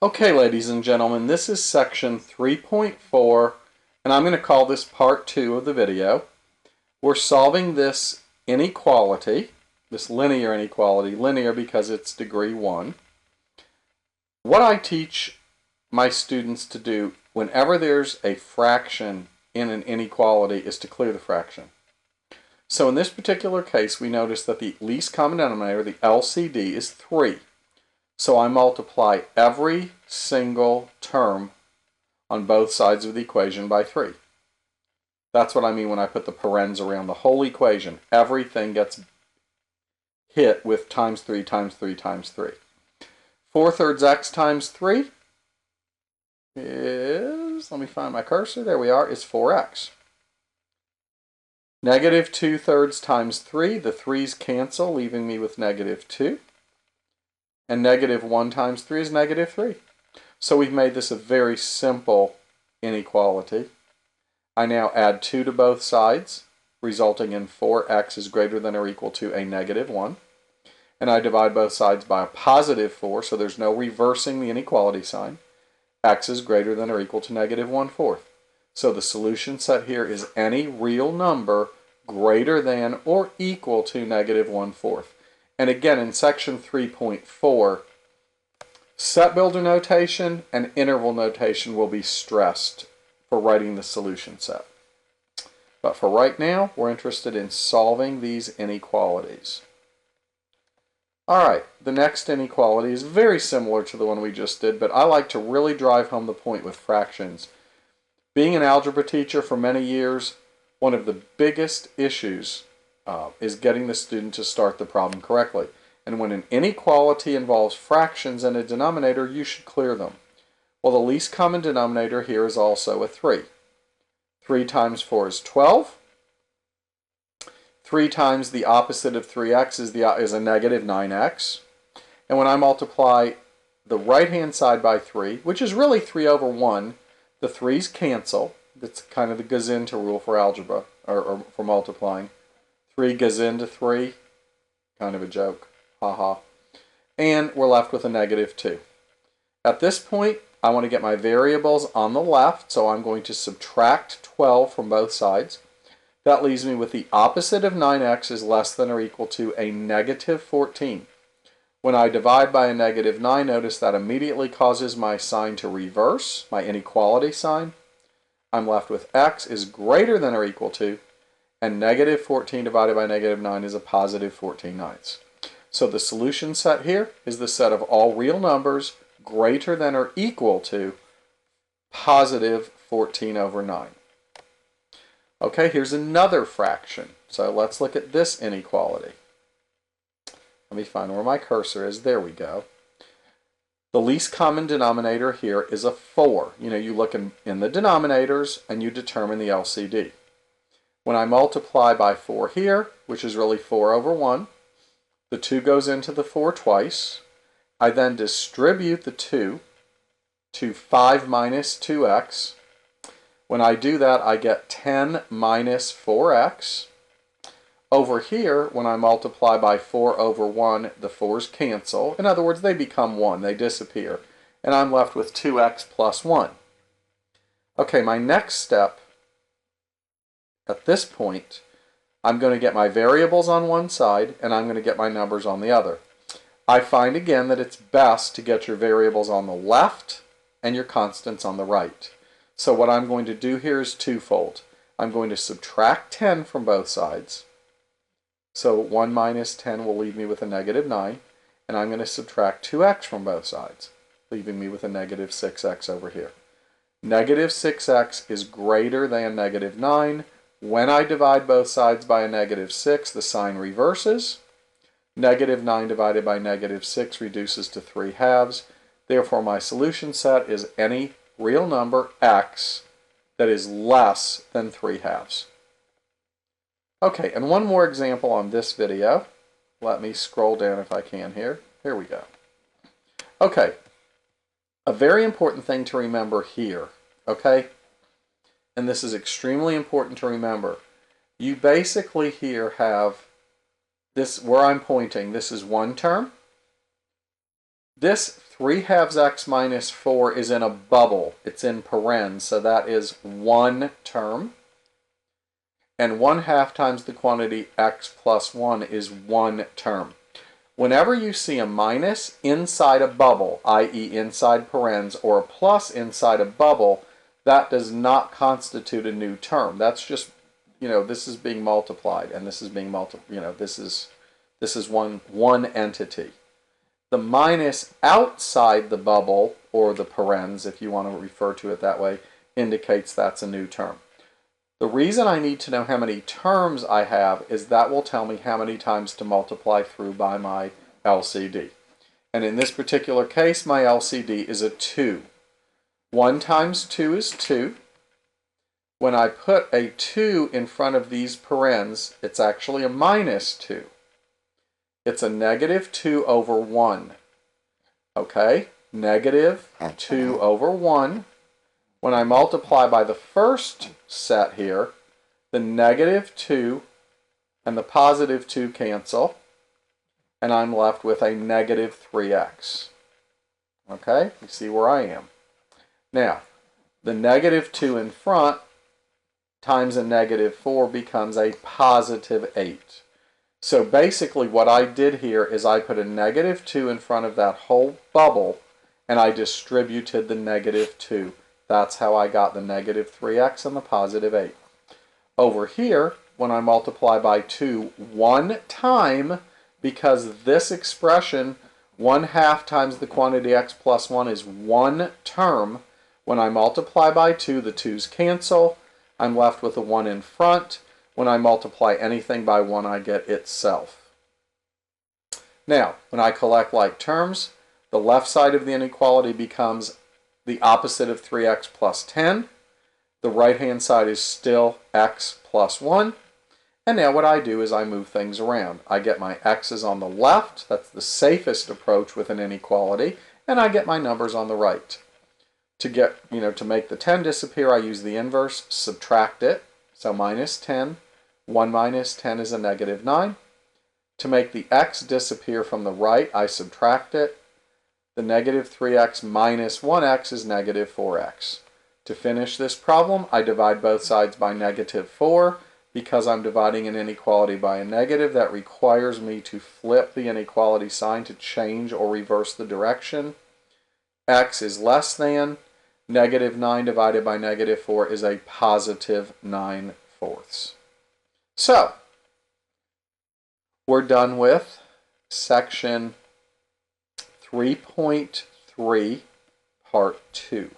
Okay, ladies and gentlemen, this is section 3.4, and I'm going to call this part 2 of the video. We're solving this inequality, this linear inequality, linear because it's degree 1. What I teach my students to do whenever there's a fraction in an inequality is to clear the fraction. So in this particular case, we notice that the least common denominator, the LCD, is 3. So I multiply every single term on both sides of the equation by 3. That's what I mean when I put the parens around the whole equation. Everything gets hit with times 3 times 3 times 3. 4/3 x times 3 is, let me find my cursor, there we are, is 4x. Negative 2/3 times 3, the 3's cancel, leaving me with negative 2. And negative 1 times 3 is negative 3. So we've made this a very simple inequality. I now add 2 to both sides, resulting in 4x is greater than or equal to a negative 1. And I divide both sides by a positive 4, so there's no reversing the inequality sign. X is greater than or equal to negative 1/4. So the solution set here is any real number greater than or equal to negative 1/4. And again, in section 3.4, set builder notation and interval notation will be stressed for writing the solution set. But for right now, we're interested in solving these inequalities. Alright, the next inequality is very similar to the one we just did, but I like to really drive home the point with fractions. Being an algebra teacher for many years, one of the biggest issues is getting the student to start the problem correctly. And when an inequality involves fractions and a denominator, you should clear them. Well, the least common denominator here is also a 3. 3 times 4 is 12. 3 times the opposite of 3x is a negative 9x. And when I multiply the right-hand side by 3, which is really 3 over 1, the 3's cancel. That's kind of the Gazinta rule for algebra, or for multiplying. 3 goes into 3, kind of a joke, haha. And we're left with a negative 2. At this point, I want to get my variables on the left, so I'm going to subtract 12 from both sides. That leaves me with the opposite of 9x is less than or equal to a negative 14. When I divide by a negative 9, notice that immediately causes my sign to reverse, my inequality sign. I'm left with x is greater than or equal to, and negative 14 divided by negative 9 is a positive 14/9. So the solution set here is the set of all real numbers greater than or equal to positive 14/9. Okay, here's another fraction. So let's look at this inequality. Let me find where my cursor is. There we go. The least common denominator here is a 4. You look in the denominators and you determine the LCD. When I multiply by 4 here, which is really 4 over 1, the 2 goes into the 4 twice. I then distribute the 2 to 5 minus 2x. When I do that, I get 10 minus 4x. Over here, when I multiply by 4 over 1, the 4's cancel. In other words, they become 1. They disappear. And I'm left with 2x plus 1. Okay, my next step, at this point, I'm going to get my variables on one side, and I'm going to get my numbers on the other. I find again that it's best to get your variables on the left and your constants on the right. So what I'm going to do here is twofold. I'm going to subtract 10 from both sides. So 1 minus 10 will leave me with a negative 9. And I'm going to subtract 2x from both sides, leaving me with a negative 6x over here. Negative 6x is greater than negative 9. When I divide both sides by a negative 6, the sign reverses. Negative 9 divided by negative 6 reduces to 3/2. Therefore, my solution set is any real number x that is less than 3/2. Okay, and one more example on this video. Let me scroll down if I can here. Here we go. Okay, a very important thing to remember here, okay? And this is extremely important to remember. You basically here have this, where I'm pointing, this is one term. This 3 halves x minus 4 is in a bubble. It's in parens, so that is one term. And 1/2 times the quantity x plus 1 is one term. Whenever you see a minus inside a bubble, i.e. inside parens, or a plus inside a bubble, that does not constitute a new term. That's just, this is being multiplied, and this is being multiplied, this is one entity. The minus outside the bubble, or the parens, if you want to refer to it that way, indicates that's a new term. The reason I need to know how many terms I have is that will tell me how many times to multiply through by my LCD. And in this particular case, my LCD is a 2. 1 times 2 is 2. When I put a 2 in front of these parens, it's actually a minus 2. It's a negative 2 over 1. Okay? Negative 2 over 1. When I multiply by the first set here, the negative 2 and the positive 2 cancel, and I'm left with a negative 3x. Okay? You see where I am. Now, the negative 2 in front times a negative 4 becomes a positive 8. So basically what I did here is I put a negative 2 in front of that whole bubble, and I distributed the negative 2. That's how I got the negative 3x and the positive 8. Over here, when I multiply by 2 one time, because this expression, 1/2 times the quantity x plus 1 is one term, when I multiply by 2, the 2's cancel. I'm left with a 1 in front. When I multiply anything by 1, I get itself. Now, when I collect like terms, the left side of the inequality becomes the opposite of 3x plus 10. The right-hand side is still x plus 1. And now what I do is I move things around. I get my x's on the left. That's the safest approach with an inequality. And I get my numbers on the right. To make the 10 disappear, I use the inverse, subtract it. So minus 10. 1 minus 10 is a negative 9. To make the x disappear from the right, I subtract it. The negative 3x minus 1x is negative 4x. To finish this problem, I divide both sides by negative 4. Because I'm dividing an inequality by a negative, that requires me to flip the inequality sign to change or reverse the direction. X is less than. Negative 9 divided by negative 4 is a positive 9/4. So, we're done with section 3.3, part 2.